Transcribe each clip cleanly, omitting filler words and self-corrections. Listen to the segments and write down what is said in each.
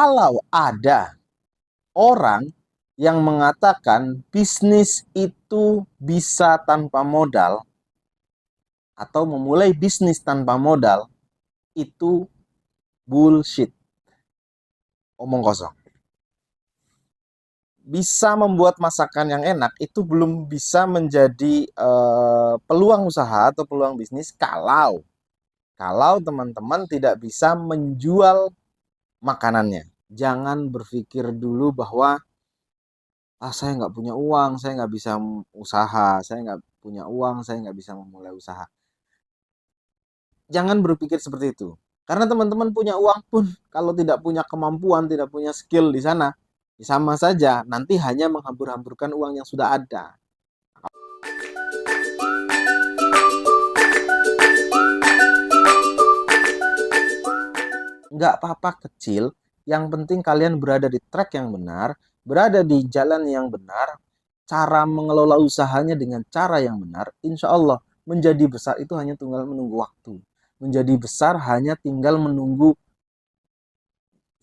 Kalau ada orang yang mengatakan bisnis itu bisa tanpa modal atau memulai bisnis tanpa modal, itu bullshit. Omong kosong. Bisa membuat masakan yang enak itu belum bisa menjadi peluang usaha atau peluang bisnis kalau teman-teman tidak bisa menjual makanannya. Jangan berpikir dulu bahwa saya nggak punya uang, saya nggak bisa usaha, saya nggak punya uang, saya nggak bisa memulai usaha. Jangan berpikir seperti itu. Karena teman-teman punya uang pun kalau tidak punya kemampuan, tidak punya skill di sana, sama saja nanti hanya menghambur-hamburkan uang yang sudah ada. Nggak apa-apa kecil, yang penting kalian berada di track yang benar, berada di jalan yang benar, cara mengelola usahanya dengan cara yang benar, insya Allah menjadi besar itu hanya tinggal menunggu waktu. Menjadi besar hanya tinggal menunggu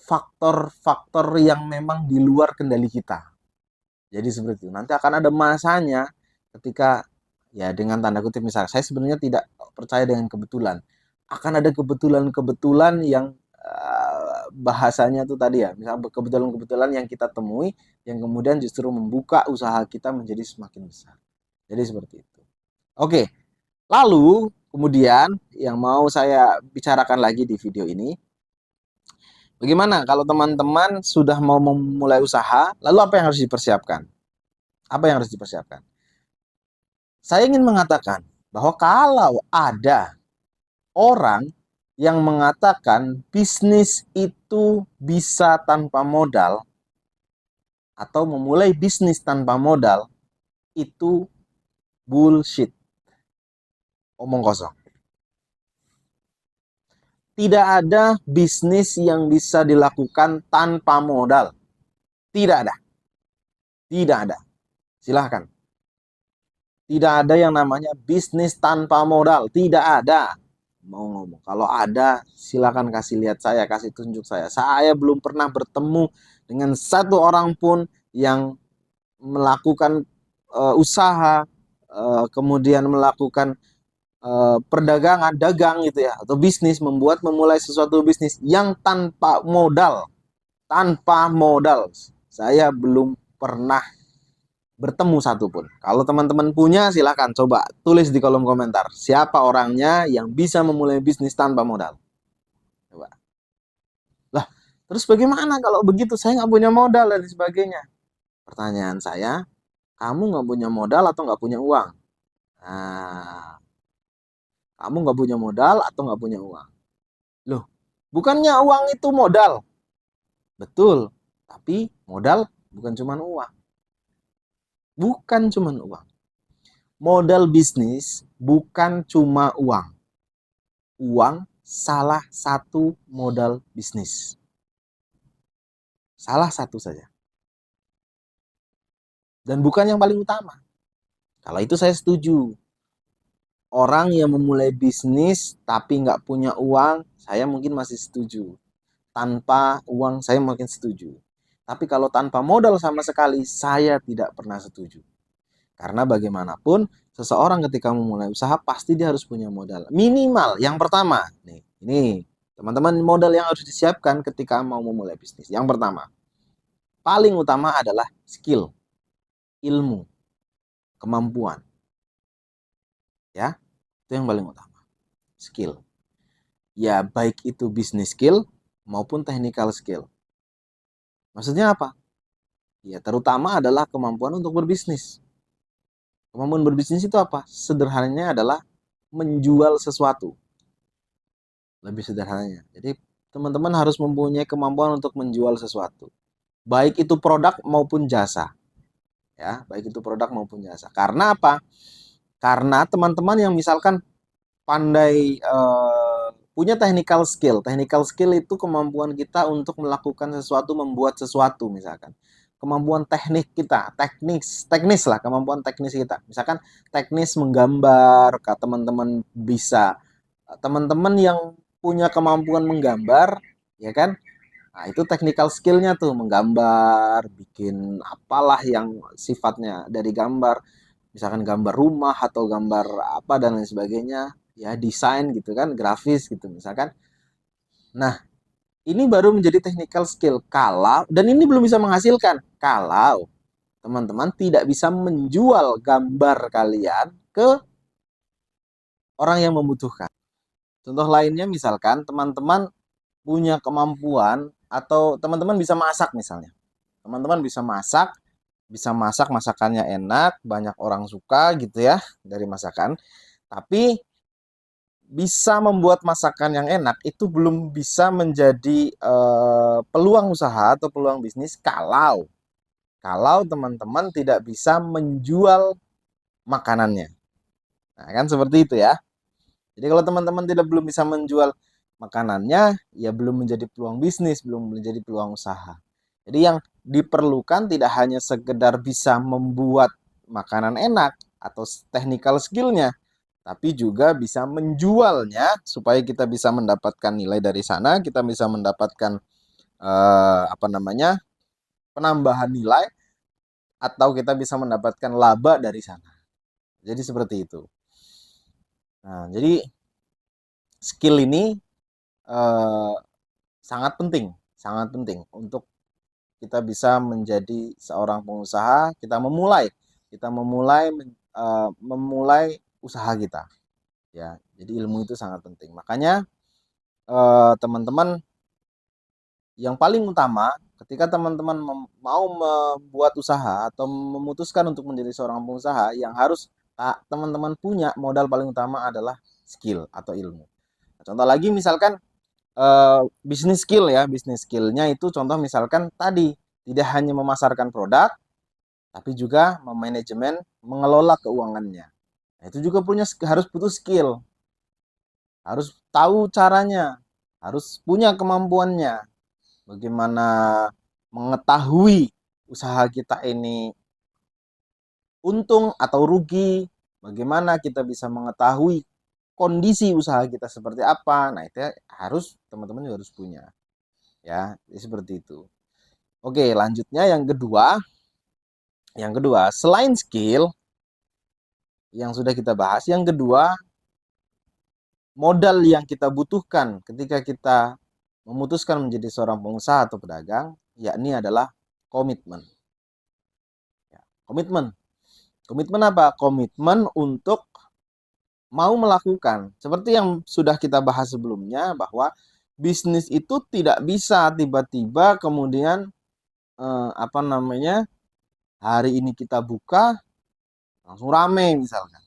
faktor-faktor yang memang di luar kendali kita. Jadi seperti itu. Nanti akan ada masanya ketika, ya dengan tanda kutip misalnya, saya sebenarnya tidak percaya dengan kebetulan. Akan ada kebetulan-kebetulan yang bahasanya itu tadi ya, misalnya kebetulan-kebetulan yang kita temui yang kemudian justru membuka usaha kita menjadi semakin besar. Jadi seperti itu. Oke, lalu kemudian yang mau saya bicarakan lagi di video ini, bagaimana kalau teman-teman sudah mau memulai usaha, lalu apa yang harus dipersiapkan? Apa yang harus dipersiapkan? Saya ingin mengatakan bahwa kalau ada orang yang mengatakan bisnis itu bisa tanpa modal atau memulai bisnis tanpa modal, itu bullshit. Omong kosong. Tidak ada bisnis yang bisa dilakukan tanpa modal. Tidak ada. Tidak ada. Silahkan. Tidak ada yang namanya bisnis tanpa modal. Tidak ada. Mau ngomong. Kalau ada, silakan kasih lihat saya, kasih tunjuk saya. Saya belum pernah bertemu dengan satu orang pun yang melakukan usaha, kemudian melakukan perdagangan, dagang gitu ya, atau bisnis, memulai sesuatu bisnis yang tanpa modal. Tanpa modal. Saya belum pernah bertemu satupun. Kalau teman-teman punya, silahkan coba tulis di kolom komentar. Siapa orangnya yang bisa memulai bisnis tanpa modal? Coba. Lah, terus bagaimana kalau begitu? Saya nggak punya modal dan sebagainya. Pertanyaan saya, kamu nggak punya modal atau nggak punya uang? Nah, kamu nggak punya modal atau nggak punya uang? Loh, bukannya uang itu modal? Betul, tapi modal bukan cuma uang. Bukan cuma uang. Modal bisnis bukan cuma uang. Uang salah satu modal bisnis. Salah satu saja. Dan bukan yang paling utama. Kalau itu saya setuju. Orang yang memulai bisnis tapi nggak punya uang, saya mungkin masih setuju. Tanpa uang, saya mungkin setuju. Tapi kalau tanpa modal sama sekali, saya tidak pernah setuju. Karena bagaimanapun, seseorang ketika memulai usaha, pasti dia harus punya modal. Minimal, yang pertama, nih, ini teman-teman modal yang harus disiapkan ketika mau memulai bisnis. Yang pertama, paling utama adalah skill, ilmu, kemampuan. Ya, itu yang paling utama. Skill. Ya, baik itu bisnis skill maupun technical skill. Maksudnya apa? Ya, terutama adalah kemampuan untuk berbisnis. Kemampuan berbisnis itu apa? Sederhananya adalah menjual sesuatu. Lebih sederhananya. Jadi, teman-teman harus mempunyai kemampuan untuk menjual sesuatu. Baik itu produk maupun jasa. Ya, baik itu produk maupun jasa. Karena apa? Karena teman-teman yang misalkan pandai punya technical skill. Technical skill itu kemampuan kita untuk melakukan sesuatu, membuat sesuatu misalkan. Kemampuan teknik kita, teknis lah, kemampuan teknis kita. Misalkan teknis menggambar, teman-teman bisa. Teman-teman yang punya kemampuan menggambar, ya kan? Nah, itu technical skill-nya tuh, menggambar, bikin apalah yang sifatnya dari gambar, misalkan gambar rumah atau gambar apa dan lain sebagainya, ya desain gitu kan, grafis gitu misalkan. Nah, ini baru menjadi technical skill kalau, dan ini belum bisa menghasilkan kalau teman-teman tidak bisa menjual gambar kalian ke orang yang membutuhkan. Contoh lainnya misalkan teman-teman punya kemampuan atau teman-teman bisa masak misalnya. Teman-teman bisa masak masakannya enak, banyak orang suka gitu ya dari masakan. Tapi bisa membuat masakan yang enak itu belum bisa menjadi peluang usaha atau peluang bisnis kalau teman-teman tidak bisa menjual makanannya. Nah, kan seperti itu ya. Jadi kalau teman-teman belum bisa menjual makanannya, ya belum menjadi peluang bisnis, belum menjadi peluang usaha. Jadi yang diperlukan tidak hanya sekedar bisa membuat makanan enak atau technical skillnya, tapi juga bisa menjualnya supaya kita bisa mendapatkan nilai dari sana, kita bisa mendapatkan apa namanya penambahan nilai atau kita bisa mendapatkan laba dari sana. Jadi seperti itu. Nah, jadi skill ini eh, sangat penting untuk kita bisa menjadi seorang pengusaha, kita memulai usaha kita. Ya, jadi ilmu itu sangat penting. Makanya teman-teman, yang paling utama ketika teman-teman mau membuat usaha atau memutuskan untuk menjadi seorang pengusaha, yang harus teman-teman punya modal paling utama adalah skill atau ilmu. Nah, contoh lagi misalkan bisnis skill ya, bisnis skillnya itu contoh misalkan tadi tidak hanya memasarkan produk, tapi juga memanajemen, mengelola keuangannya. Nah, itu juga harus butuh skill, harus tahu caranya, harus punya kemampuannya, bagaimana mengetahui usaha kita ini untung atau rugi, bagaimana kita bisa mengetahui kondisi usaha kita seperti apa. Nah, itu harus teman-teman juga harus punya. Ya, seperti itu. Oke, lanjutnya yang kedua, selain skill yang sudah kita bahas, yang kedua, modal yang kita butuhkan ketika kita memutuskan menjadi seorang pengusaha atau pedagang, yakni adalah komitmen. Ya, komitmen. Komitmen apa? Komitmen untuk mau melakukan. Seperti yang sudah kita bahas sebelumnya, bahwa bisnis itu tidak bisa tiba-tiba kemudian apa namanya, hari ini kita buka langsung rame misalkan.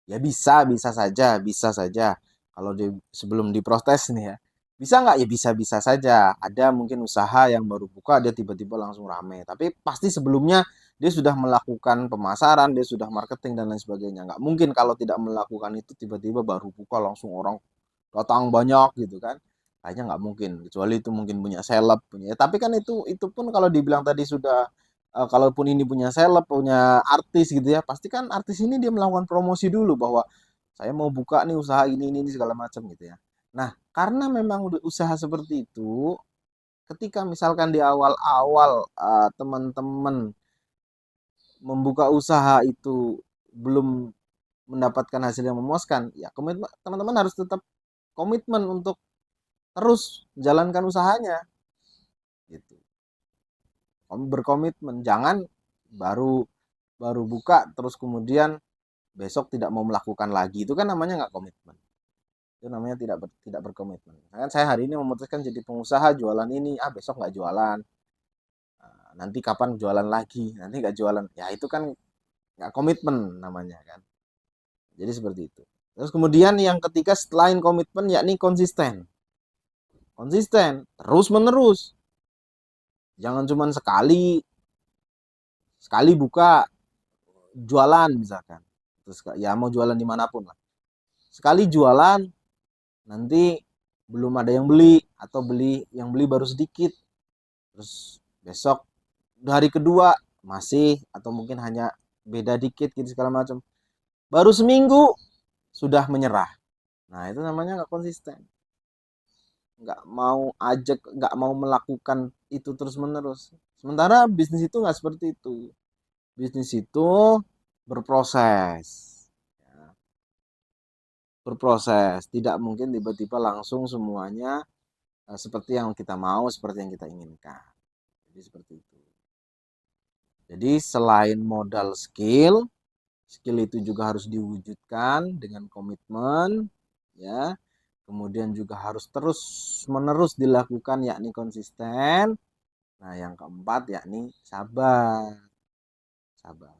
Ya bisa saja. Kalau sebelum diprotes nih ya, bisa nggak? Ya bisa saja. Ada mungkin usaha yang baru buka dia tiba-tiba langsung rame. Tapi pasti sebelumnya dia sudah melakukan pemasaran, dia sudah marketing dan lain sebagainya. Nggak mungkin kalau tidak melakukan itu tiba-tiba baru buka langsung orang datang banyak gitu kan. Kayaknya nggak mungkin. Kecuali itu mungkin punya seleb punya. Tapi kan itu pun kalau dibilang tadi sudah kalaupun ini punya seleb, punya artis gitu ya, pasti kan artis ini dia melakukan promosi dulu bahwa saya mau buka nih usaha ini segala macam gitu ya. Nah, karena memang udah usaha seperti itu, ketika misalkan di awal-awal teman-teman membuka usaha itu belum mendapatkan hasil yang memuaskan, ya komitmen teman-teman harus tetap komitmen untuk terus menjalankan usahanya gitu. Berkomitmen, jangan baru baru buka terus kemudian besok tidak mau melakukan lagi, itu kan namanya nggak komitmen, itu namanya tidak berkomitmen. Kan saya hari ini memutuskan jadi pengusaha jualan ini, besok nggak jualan. Nanti kapan jualan lagi, nanti nggak jualan, ya itu kan nggak komitmen namanya kan. Jadi seperti itu. Terus kemudian yang ketiga selain komitmen, yakni konsisten terus menerus, jangan cuma sekali sekali buka jualan misalkan, terus ya mau jualan dimanapun lah, sekali jualan nanti belum ada yang beli atau yang beli baru sedikit, terus besok hari kedua masih atau mungkin hanya beda dikit gitu segala macam, baru seminggu sudah menyerah. Nah, itu namanya nggak konsisten. nggak mau ajak, nggak mau melakukan itu terus-menerus. Sementara bisnis itu nggak seperti itu. Bisnis itu berproses. Ya, berproses. Tidak mungkin tiba-tiba langsung semuanya seperti yang kita mau, seperti yang kita inginkan. Jadi seperti itu. Jadi selain modal skill, skill itu juga harus diwujudkan dengan komitmen, ya. Kemudian juga harus terus menerus dilakukan, yakni konsisten. Nah, yang keempat yakni sabar. Sabar.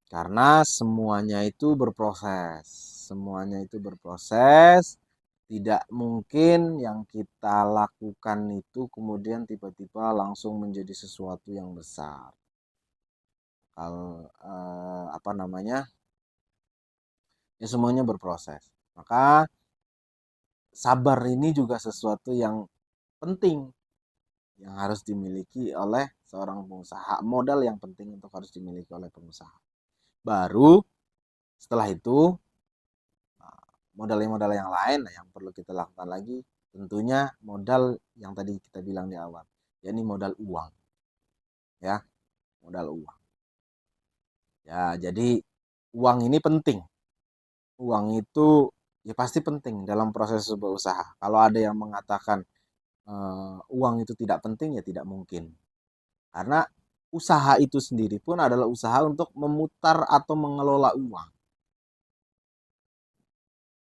Karena semuanya itu berproses. Semuanya itu berproses. Tidak mungkin yang kita lakukan itu kemudian tiba-tiba langsung menjadi sesuatu yang besar. Kalau apa namanya? Ya semuanya berproses. Maka sabar ini juga sesuatu yang penting yang harus dimiliki oleh seorang pengusaha. Modal yang penting untuk harus dimiliki oleh pengusaha. Baru setelah itu modal-modal yang lain yang perlu kita lakukan lagi tentunya modal yang tadi kita bilang di awal, yakni modal uang. Ya, modal uang. Ya, jadi uang ini penting. Uang itu ya pasti penting dalam proses sebuah usaha. Kalau ada yang mengatakan uang itu tidak penting, ya tidak mungkin. Karena usaha itu sendiri pun adalah usaha untuk memutar atau mengelola uang.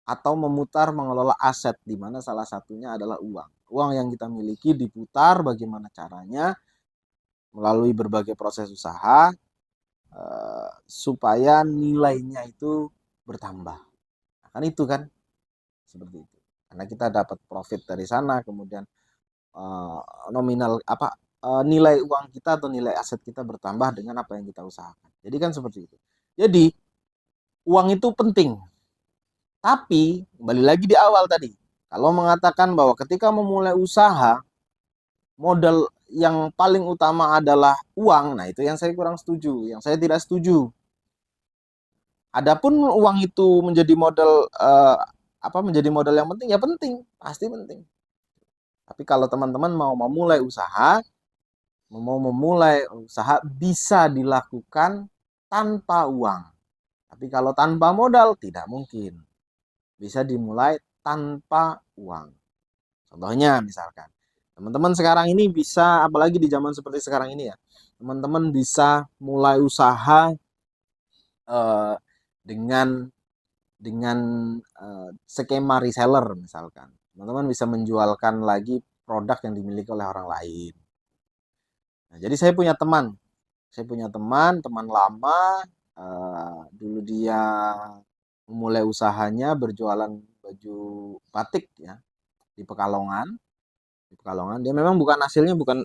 Atau memutar mengelola aset, di mana salah satunya adalah uang. Uang yang kita miliki diputar bagaimana caranya melalui berbagai proses usaha supaya nilainya itu bertambah. Nah, kan itu kan seperti itu. Karena kita dapat profit dari sana, kemudian uh, nominal apa nilai uang kita atau nilai aset kita bertambah dengan apa yang kita usahakan. Jadi kan seperti itu. Jadi uang itu penting. Tapi kembali lagi di awal tadi, kalau mengatakan bahwa ketika memulai usaha modal yang paling utama adalah uang, nah itu yang saya kurang setuju, yang saya tidak setuju. Adapun uang itu menjadi modal menjadi modal yang penting, ya penting, pasti penting. Tapi kalau teman-teman mau memulai usaha bisa dilakukan tanpa uang. Tapi kalau tanpa modal tidak mungkin. Bisa dimulai tanpa uang. Contohnya misalkan, teman-teman sekarang ini bisa, apalagi di zaman seperti sekarang ini ya, teman-teman bisa mulai usaha eh, dengan skema reseller misalkan. Teman-teman bisa menjualkan lagi produk yang dimiliki oleh orang lain. Nah, jadi saya punya teman lama, dulu dia memulai usahanya berjualan baju batik ya di Pekalongan. Di Pekalongan. Dia memang bukan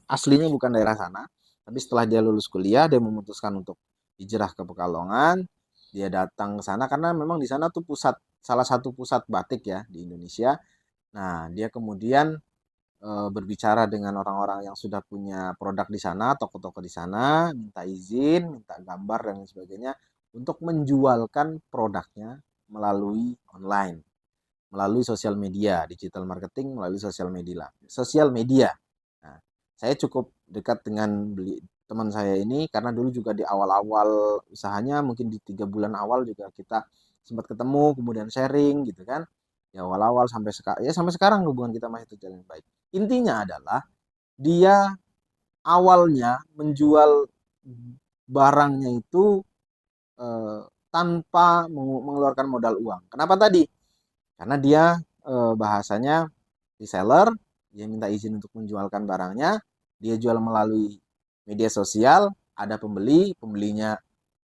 aslinya bukan daerah sana, tapi setelah dia lulus kuliah dia memutuskan untuk hijrah ke Pekalongan. Dia datang ke sana karena memang di sana tuh salah satu pusat batik ya di Indonesia. Nah, dia kemudian berbicara dengan orang-orang yang sudah punya produk di sana, toko-toko di sana, minta izin, minta gambar dan lain sebagainya untuk menjualkan produknya melalui online, melalui sosial media, digital marketing melalui sosial media. Sosial media. Nah, saya cukup dekat dengan teman saya ini karena dulu juga di awal-awal usahanya, mungkin di 3 bulan awal juga kita sempat ketemu, kemudian sharing gitu kan. Ya awal-awal sampai sekarang hubungan kita masih terjalin baik. Intinya adalah dia awalnya menjual barangnya itu eh, tanpa mengeluarkan modal uang. Kenapa tadi? Karena dia bahasanya reseller, dia minta izin untuk menjualkan barangnya, dia jual melalui media sosial, ada pembelinya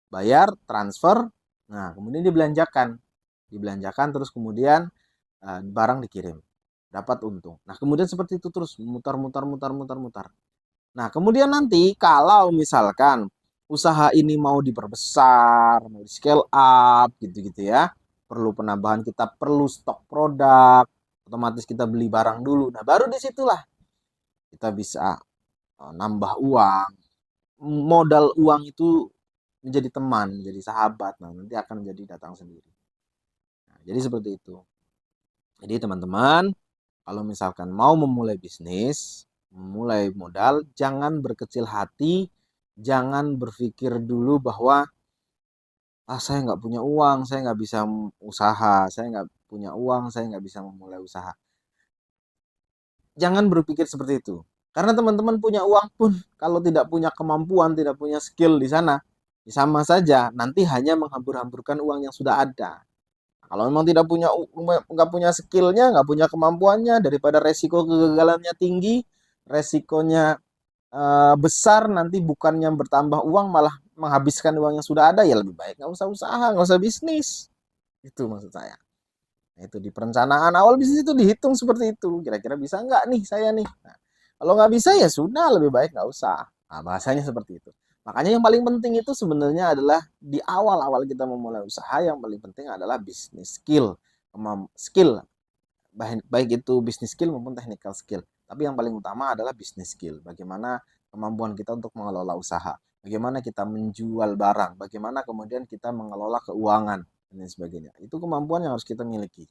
bayar, transfer, nah kemudian dibelanjakan terus kemudian barang dikirim, dapat untung. Nah kemudian seperti itu terus mutar. Nah kemudian nanti kalau misalkan usaha ini mau diperbesar, mau di scale up gitu-gitu ya, perlu penambahan, kita perlu stok produk, otomatis kita beli barang dulu. Nah baru disitulah kita bisa nambah uang. Modal uang itu menjadi teman, menjadi sahabat. Nah nanti akan menjadi datang sendiri. Nah, jadi seperti itu. Jadi teman-teman, kalau misalkan mau memulai bisnis, memulai modal, jangan berkecil hati, jangan berpikir dulu bahwa saya nggak punya uang, saya nggak bisa usaha, saya nggak punya uang, saya nggak bisa memulai usaha. Jangan berpikir seperti itu. Karena teman-teman punya uang pun kalau tidak punya kemampuan, tidak punya skill di sana, sama saja nanti hanya menghambur-hamburkan uang yang sudah ada. Kalau memang tidak punya nggak punya skillnya, nggak punya kemampuannya, daripada resiko kegagalannya tinggi, resikonya besar, nanti bukannya bertambah uang malah menghabiskan uang yang sudah ada, ya lebih baik nggak usah usaha, nggak usah bisnis. Itu maksud saya. Nah, itu di perencanaan awal bisnis itu dihitung seperti itu. Kira-kira bisa nggak nih saya nih? Nah, kalau nggak bisa ya sudah, lebih baik nggak usah. Nah, bahasanya seperti itu. Makanya yang paling penting itu sebenarnya adalah di awal-awal kita memulai usaha, yang paling penting adalah bisnis skill. Skill, baik itu bisnis skill maupun technical skill. Tapi yang paling utama adalah bisnis skill. Bagaimana kemampuan kita untuk mengelola usaha. Bagaimana kita menjual barang. Bagaimana kemudian kita mengelola keuangan dan lain sebagainya. Itu kemampuan yang harus kita miliki.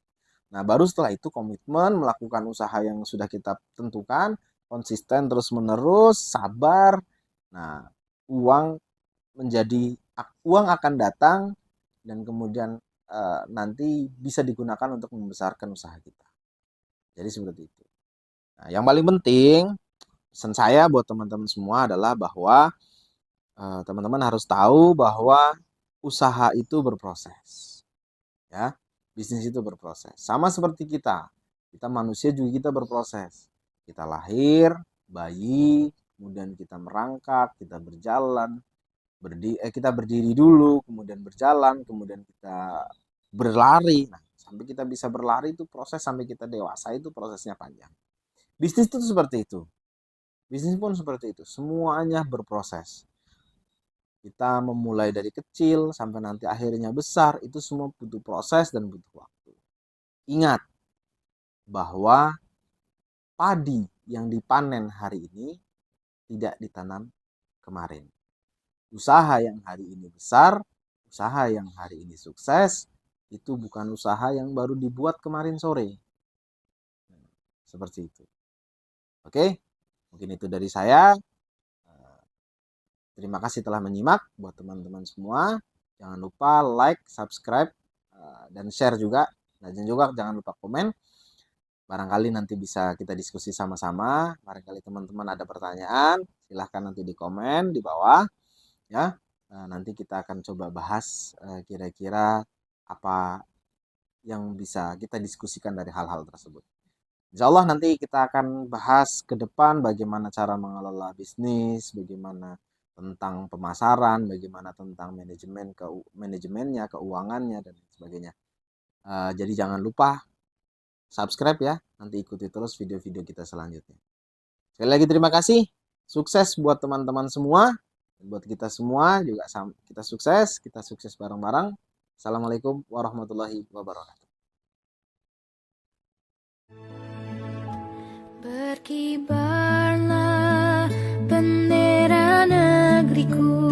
Nah, baru setelah itu komitmen melakukan usaha yang sudah kita tentukan, konsisten terus-menerus, sabar. Nah, uang uang akan datang dan kemudian nanti bisa digunakan untuk membesarkan usaha kita. Jadi seperti itu. Nah, yang paling penting pesan saya buat teman-teman semua adalah bahwa teman-teman harus tahu bahwa usaha itu berproses. Ya, bisnis itu berproses. Sama seperti kita. Kita manusia juga kita berproses. Kita lahir, bayi, kemudian kita merangkak, kita berjalan, kita berdiri dulu, kemudian berjalan, kemudian kita berlari. Nah, sampai kita bisa berlari itu proses, sampai kita dewasa itu prosesnya panjang. Bisnis itu seperti itu. Bisnis pun seperti itu. Semuanya berproses. Kita memulai dari kecil sampai nanti akhirnya besar, itu semua butuh proses dan butuh waktu. Ingat bahwa padi yang dipanen hari ini tidak ditanam kemarin. Usaha yang hari ini besar, usaha yang hari ini sukses, itu bukan usaha yang baru dibuat kemarin sore. Seperti itu. Oke, mungkin itu dari saya. Terima kasih telah menyimak buat teman-teman semua. Jangan lupa like, subscribe, dan share juga. Dan juga jangan lupa komen. Barangkali nanti bisa kita diskusi sama-sama. Barangkali teman-teman ada pertanyaan, silahkan nanti di komen di bawah. Ya, nanti kita akan coba bahas kira-kira apa yang bisa kita diskusikan dari hal-hal tersebut. Insya Allah nanti kita akan bahas ke depan bagaimana cara mengelola bisnis, bagaimana tentang pemasaran, bagaimana tentang manajemennya, keuangannya, dan sebagainya. Jadi jangan lupa subscribe ya, nanti ikuti terus video-video kita selanjutnya. Sekali lagi terima kasih, sukses buat teman-teman semua, buat kita semua juga kita sukses bareng-bareng. Assalamualaikum warahmatullahi wabarakatuh. Berkibarlah bendera negeriku.